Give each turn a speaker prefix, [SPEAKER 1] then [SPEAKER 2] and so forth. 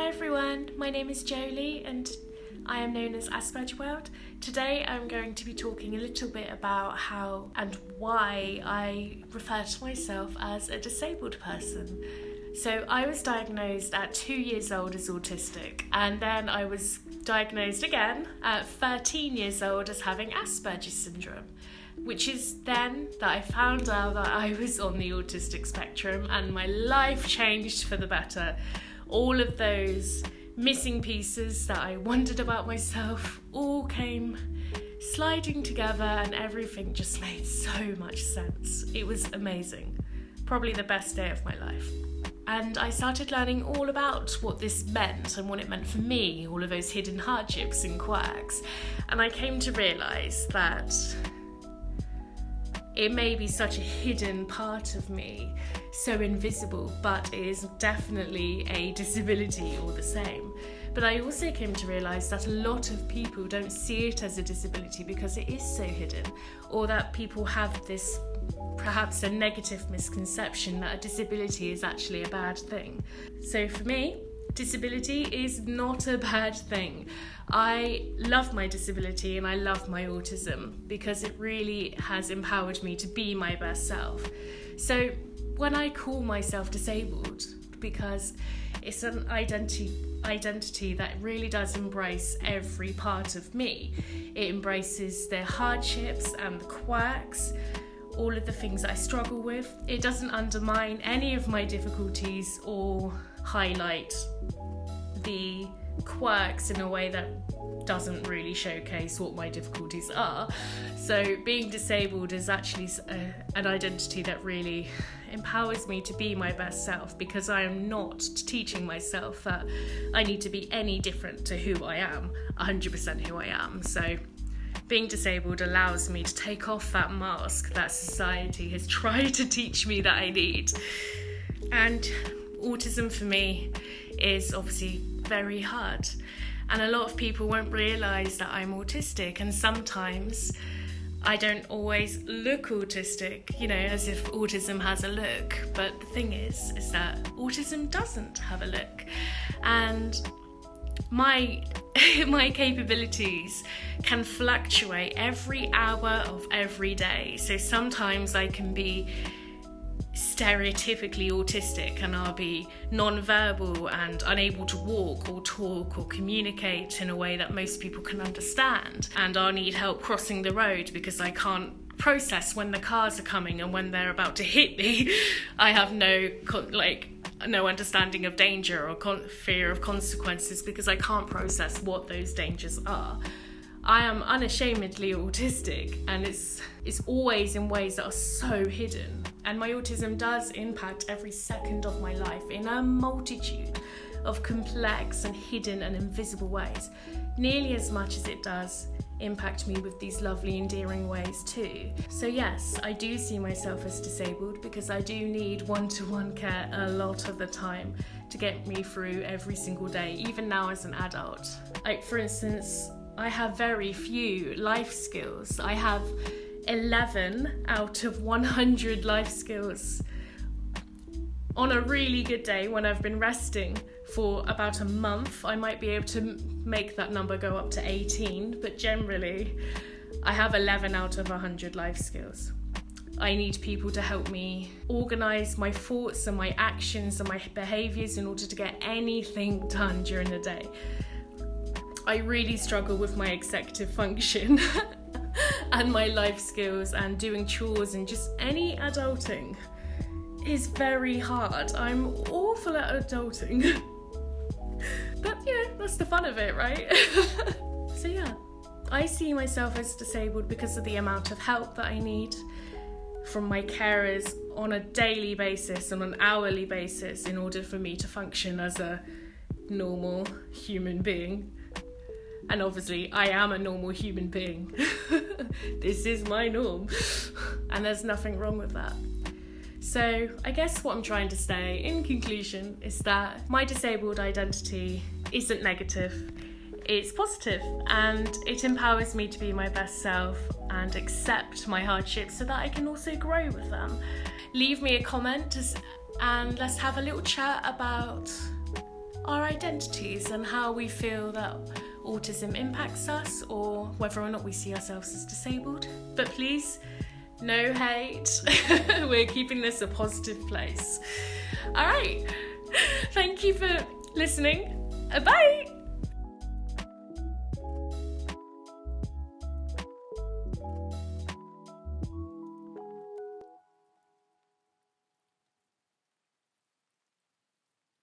[SPEAKER 1] Hi everyone, my name is Jolie and I am known as AspergerWorld. Today I'm going to be talking a little bit about how and why I refer to myself as a disabled person. So I was diagnosed at 2 years old as autistic, and then I was diagnosed again at 13 years old as having Asperger's syndrome, which is then that I found out that I was on the autistic spectrum and my life changed for the better. All of those missing pieces that I wondered about myself all came sliding together and everything just made so much sense. It was amazing. Probably the best day of my life. And I started learning all about what this meant and what it meant for me, all of those hidden hardships and quirks. And I came to realise that it may be such a hidden part of me, so invisible, but it is definitely a disability all the same. But I also came to realise that a lot of people don't see it as a disability because it is so hidden, or that people have this perhaps a negative misconception that a disability is actually a bad thing. So for me, disability is not a bad thing. I love my disability and I love my autism because it really has empowered me to be my best self. So when I call myself disabled, because it's an identity that really does embrace every part of me. It embraces the hardships and the quirks, all of the things that I struggle with. It doesn't undermine any of my difficulties or highlight the quirks in a way that doesn't really showcase what my difficulties are. So being disabled is actually an identity that really empowers me to be my best self, because I am not teaching myself that I need to be any different to who I am, 100% who I am. So being disabled allows me to take off that mask that society has tried to teach me that I need. And autism for me is obviously very hard, and a lot of people won't realise that I'm autistic, and sometimes I don't always look autistic, as if autism has a look, but the thing is that autism doesn't have a look, and my capabilities can fluctuate every hour of every day. So sometimes I can be stereotypically autistic and I'll be non-verbal and unable to walk or talk or communicate in a way that most people can understand, and I'll need help crossing the road because I can't process when the cars are coming and when they're about to hit me. I have no understanding of danger or fear of consequences because I can't process what those dangers are. I am unashamedly autistic, and it's always in ways that are so hidden. And my autism does impact every second of my life in a multitude of complex and hidden and invisible ways, nearly as much as it does impact me with these lovely, endearing ways too. So yes, I do see myself as disabled because I do need one-to-one care a lot of the time to get me through every single day, even now as an adult. Like, for instance, I have very few life skills. I have 11 out of 100 life skills. On a really good day, when I've been resting for about a month, I might be able to make that number go up to 18, but generally I have 11 out of 100 life skills. I need people to help me organise my thoughts and my actions and my behaviours in order to get anything done during the day. I really struggle with my executive function and my life skills, and doing chores and just any adulting is very hard. I'm awful at adulting. But that's the fun of it, right? So yeah, I see myself as disabled because of the amount of help that I need from my carers on a daily basis, on an hourly basis, in order for me to function as a normal human being. And obviously I am a normal human being. This is my norm, and there's nothing wrong with that. So I guess what I'm trying to say in conclusion is that my disabled identity isn't negative, it's positive, and it empowers me to be my best self and accept my hardships so that I can also grow with them. Leave me a comment and let's have a little chat about our identities and how we feel that autism impacts us, or whether or not we see ourselves as disabled. But please, no hate. We're keeping this a positive place. All right. Thank you for listening. Bye.